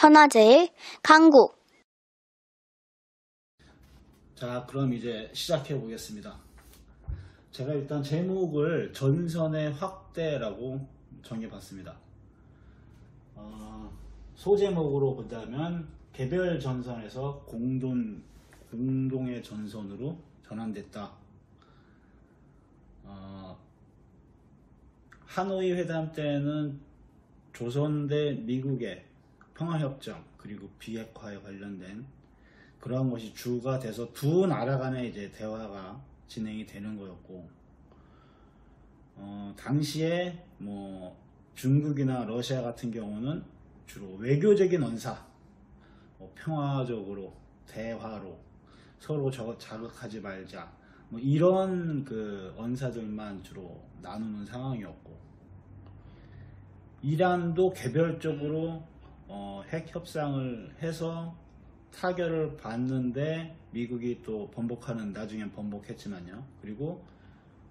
천하제일 강국. 자, 그럼 이제 시작해 보겠습니다. 제가 일단 제목을 전선의 확대라고 정해봤습니다. 소제목으로 본다면 개별 전선에서 공동의 전선으로 전환됐다. 하노이 회담 때는 조선 대 미국의 평화협정 그리고 비핵화에 관련된 그러한 것이 주가 돼서 두 나라 간의 이제 대화가 진행이 되는 거였고, 당시에 뭐 중국이나 러시아 같은 경우는 주로 외교적인 언사, 평화적으로 대화로 서로 자극하지 말자, 뭐 이런 그 언사들만 주로 나누는 상황이었고, 이란도 개별적으로 핵 협상을 해서 타결을 받는데 미국이 또 나중엔 번복했지만요. 그리고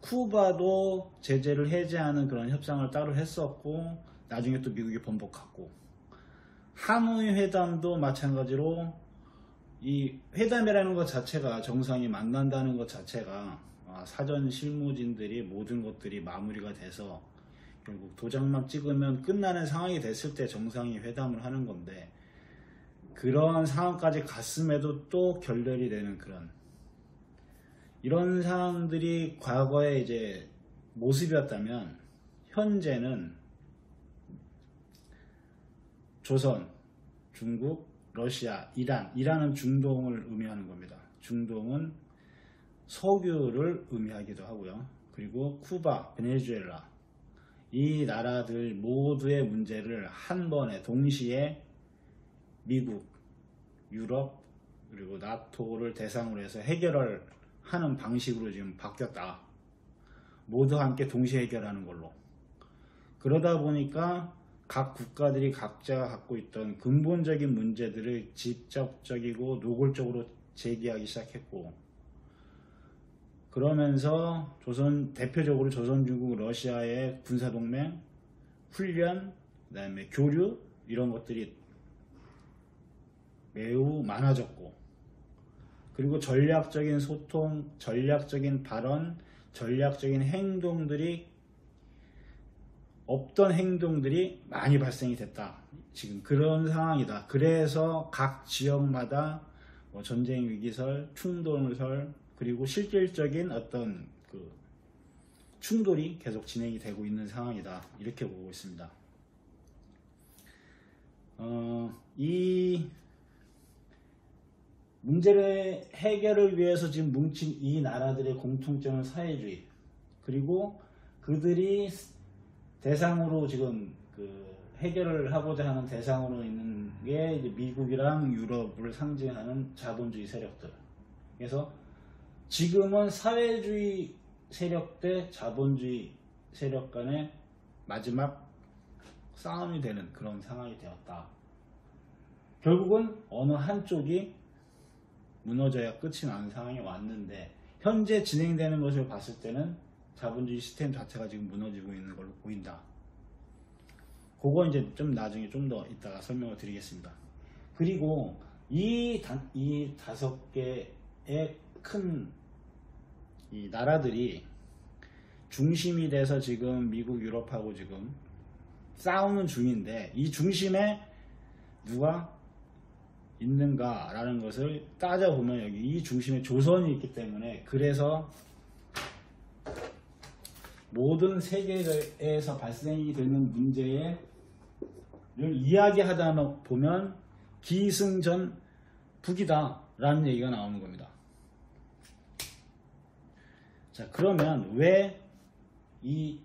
쿠바도 제재를 해제하는 그런 협상을 따로 했었고, 나중에 또 미국이 번복하고, 하노이 회담도 마찬가지로 이 회담이라는 것 자체가, 정상이 만난다는 것 자체가 사전 실무진들이 모든 것들이 마무리가 돼서 결국 도장만 찍으면 끝나는 상황이 됐을 때 정상이 회담을 하는 건데, 그런 상황까지 갔음에도 또 결렬이 되는 이런 상황들이 과거에 이제 모습이었다면, 현재는 조선, 중국, 러시아, 이란은 중동을 의미하는 겁니다. 중동은 석유를 의미하기도 하고요. 그리고 쿠바, 베네수엘라, 이 나라들 모두의 문제를 한 번에 동시에 미국, 유럽, 그리고 나토를 대상으로 해서 해결을 하는 방식으로 지금 바뀌었다. 모두 함께 동시에 해결하는 걸로. 그러다 보니까 각 국가들이 각자가 갖고 있던 근본적인 문제들을 직접적이고 노골적으로 제기하기 시작했고, 그러면서 대표적으로 조선, 중국, 러시아의 군사동맹, 훈련, 그 다음에 교류, 이런 것들이 매우 많아졌고, 그리고 전략적인 소통, 전략적인 발언, 전략적인 없던 행동들이 많이 발생이 됐다. 지금 그런 상황이다. 그래서 각 지역마다 전쟁 위기설, 충돌설, 그리고 실질적인 어떤 그 충돌이 계속 진행이 되고 있는 상황이다. 이렇게 보고 있습니다. 이 문제를 해결을 위해서 지금 뭉친 이 나라들의 공통점은 사회주의, 그리고 그들이 대상으로 지금 해결을 하고자 하는 대상으로 있는 게 이제 미국이랑 유럽을 상징하는 자본주의 세력들. 그래서 지금은 사회주의 세력 대 자본주의 세력 간의 마지막 싸움이 되는 그런 상황이 되었다. 결국은 어느 한쪽이 무너져야 끝이 나는 상황이 왔는데, 현재 진행되는 것을 봤을 때는 자본주의 시스템 자체가 지금 무너지고 있는 걸로 보인다. 그거 이제 좀 나중에 좀 더 이따가 설명을 드리겠습니다. 그리고 이 5개의 큰 이 나라들이 중심이 돼서 지금 미국, 유럽하고 지금 싸우는 중인데, 이 중심에 누가 있는가 라는 것을 따져보면 여기 이 중심에 조선이 있기 때문에, 그래서 모든 세계에서 발생이 되는 문제를 이야기하다 보면 기승전북이다 라는 얘기가 나오는 겁니다. 자, 그러면 왜 이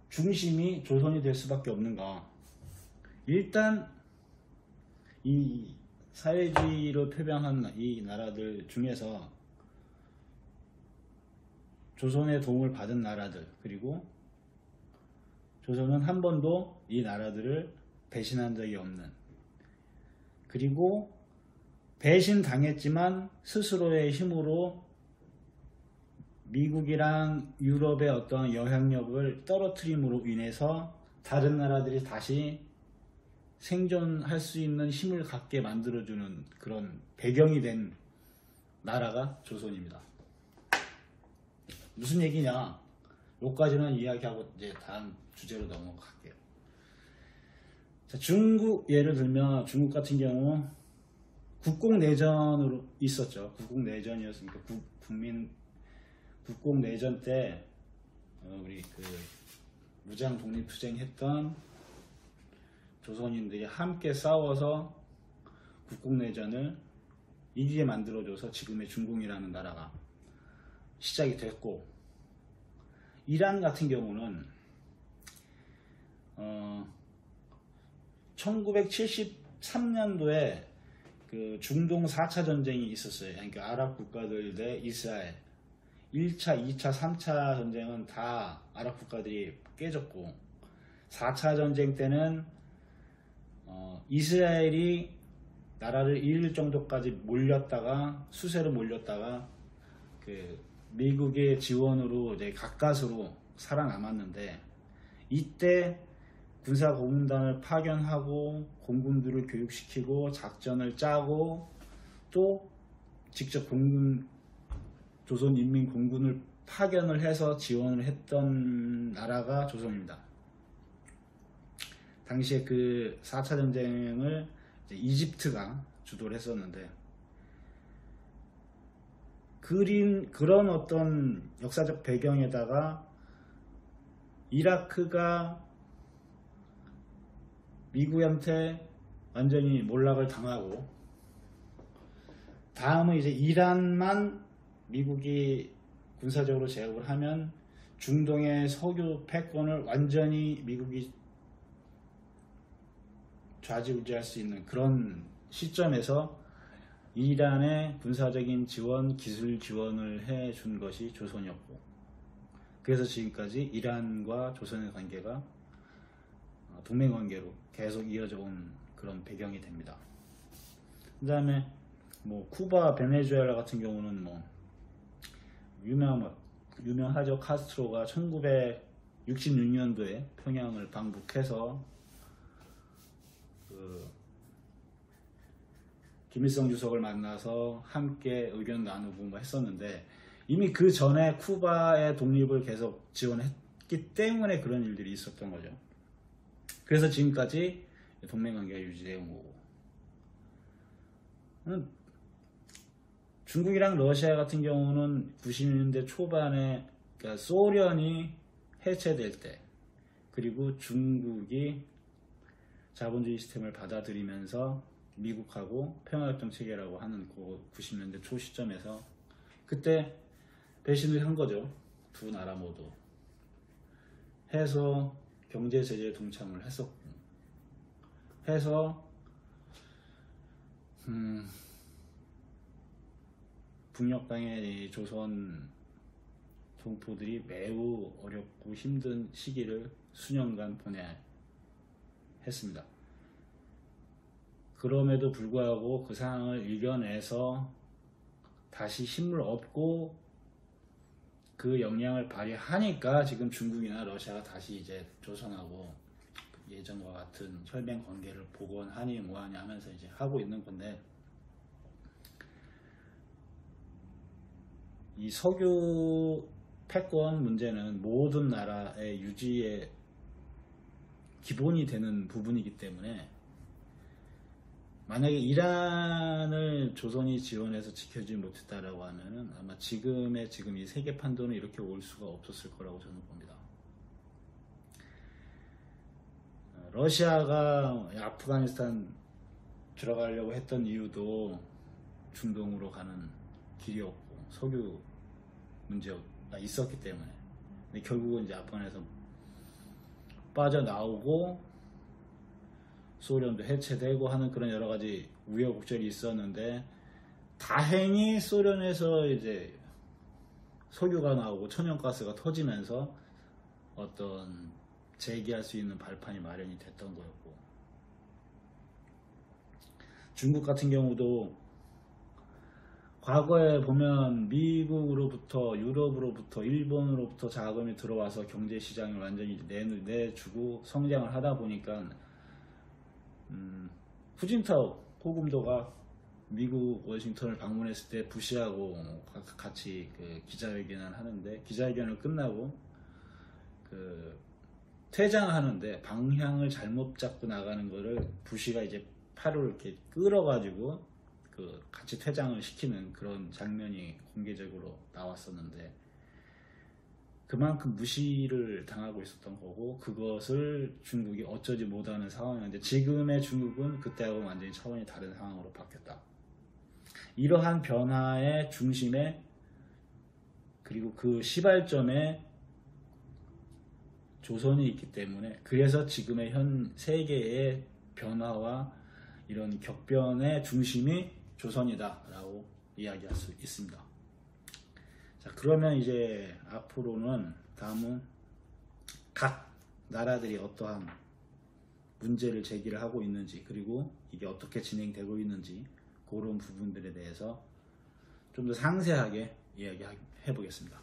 중심이 조선이 될 수밖에 없는가? 일단 이 사회주의로 표방한 이 나라들 중에서 조선의 도움을 받은 나라들, 그리고 조선은 한 번도 이 나라들을 배신한 적이 없는, 그리고 배신당했지만 스스로의 힘으로 미국이랑 유럽의 어떤 영향력을 떨어뜨림으로 인해서 다른 나라들이 다시 생존할 수 있는 힘을 갖게 만들어주는 그런 배경이 된 나라가 조선입니다. 무슨 얘기냐? 여기까지는 이야기하고 이제 다음 주제로 넘어갈게요. 자, 중국 예를 들면 중국 같은 경우 국공내전으로 있었죠. 국공내전이었으니까 국공내전 때 우리 그 무장 독립투쟁했던 조선인들이 함께 싸워서 국공내전을 이기게 만들어줘서 지금의 중국이라는 나라가 시작이 됐고, 이란 같은 경우는 1973년도에 그 중동 4차 전쟁이 있었어요. 그러니까 아랍 국가들 대 이스라엘 1차, 2차, 3차 전쟁은 다 아랍 국가들이 깨졌고, 4차 전쟁 때는 이스라엘이 나라를 잃을 정도까지 몰렸다가 수세로 몰렸다가 그 미국의 지원으로 이제 가까스로 살아남았는데, 이때 군사고문단을 파견하고 공군들을 교육시키고 작전을 짜고 또 직접 조선인민공군을 파견을 해서 지원을 했던 나라가 조선입니다. 당시에 그 4차 전쟁을 이제 이집트가 주도를 했었는데, 그런 어떤 역사적 배경에다가 이라크가 미국한테 완전히 몰락을 당하고, 다음은 이제 이란만 미국이 군사적으로 제압을 하면 중동의 석유 패권을 완전히 미국이 좌지우지할 수 있는 그런 시점에서 이란의 군사적인 지원, 기술 지원을 해준 것이 조선이었고, 그래서 지금까지 이란과 조선의 관계가 동맹관계로 계속 이어져 온 그런 배경이 됩니다. 그 다음에 뭐 쿠바, 베네수엘라 같은 경우는 뭐 유명하죠. 카스트로가 1966년도에 평양을 방북해서 김일성 주석을 만나서 함께 의견 나누고 뭐 했었는데, 이미 그 전에 쿠바의 독립을 계속 지원했기 때문에 그런 일들이 있었던 거죠. 그래서 지금까지 동맹관계가 유지되어 온 거고, 중국이랑 러시아 같은 경우는 90년대 초반에, 그러니까 소련이 해체될 때, 그리고 중국이 자본주의 시스템을 받아들이면서 미국하고 평화협정 체결하고 하는 그 90년대 초 시점에서 그때 배신을 한 거죠. 두 나라 모두 해서 경제 제재에 동참을 했었고 해서 북녘 땅의 조선 동포들이 매우 어렵고 힘든 시기를 수년간 보내야 했습니다. 그럼에도 불구하고 그 상황을 이겨내서 다시 힘을 얻고 그 역량을 발휘하니까 지금 중국이나 러시아가 다시 이제 조선하고 예전과 같은 혈맹 관계를 복원하니 뭐하니 하면서 이제 하고 있는 건데, 이 석유 패권 문제는 모든 나라의 유지의 기본이 되는 부분이기 때문에, 만약에 이란을 조선이 지원해서 지켜주지 못했다라고 하면은 아마 지금 이 세계 판도는 이렇게 올 수가 없었을 거라고 저는 봅니다. 러시아가 아프가니스탄 들어가려고 했던 이유도 중동으로 가는 길이었고 석유 문제가 있었기 때문에, 근데 결국은 이제 아프간에서 빠져나오고 소련도 해체되고 하는 그런 여러 가지 우여곡절이 있었는데, 다행히 소련에서 이제 석유가 나오고 천연가스가 터지면서 어떤 재기할 수 있는 발판이 마련이 됐던 거였고, 중국 같은 경우도 과거에 보면 미국으로부터 유럽으로부터 일본으로부터 자금이 들어와서 경제 시장을 완전히 내주고 성장을 하다 보니까 후진타오 호금도가 미국 워싱턴을 방문했을 때 부시하고 같이 그 기자회견을 하는데, 기자회견을 끝나고 그 퇴장하는데 방향을 잘못 잡고 나가는 거를 부시가 이제 팔을 이렇게 끌어가지고 그 같이 퇴장을 시키는 그런 장면이 공개적으로 나왔었는데, 그만큼 무시를 당하고 있었던 거고, 그것을 중국이 어쩌지 못하는 상황이었는데, 지금의 중국은 그때하고 완전히 차원이 다른 상황으로 바뀌었다. 이러한 변화의 중심에, 그리고 그 시발점에 조선이 있기 때문에, 그래서 지금의 현 세계의 변화와 이런 격변의 중심이 조선이다 라고 이야기할 수 있습니다. 자, 그러면 이제 앞으로는 다음은 각 나라들이 어떠한 문제를 제기를 하고 있는지, 그리고 이게 어떻게 진행되고 있는지, 그런 부분들에 대해서 좀 더 상세하게 이야기해 보겠습니다.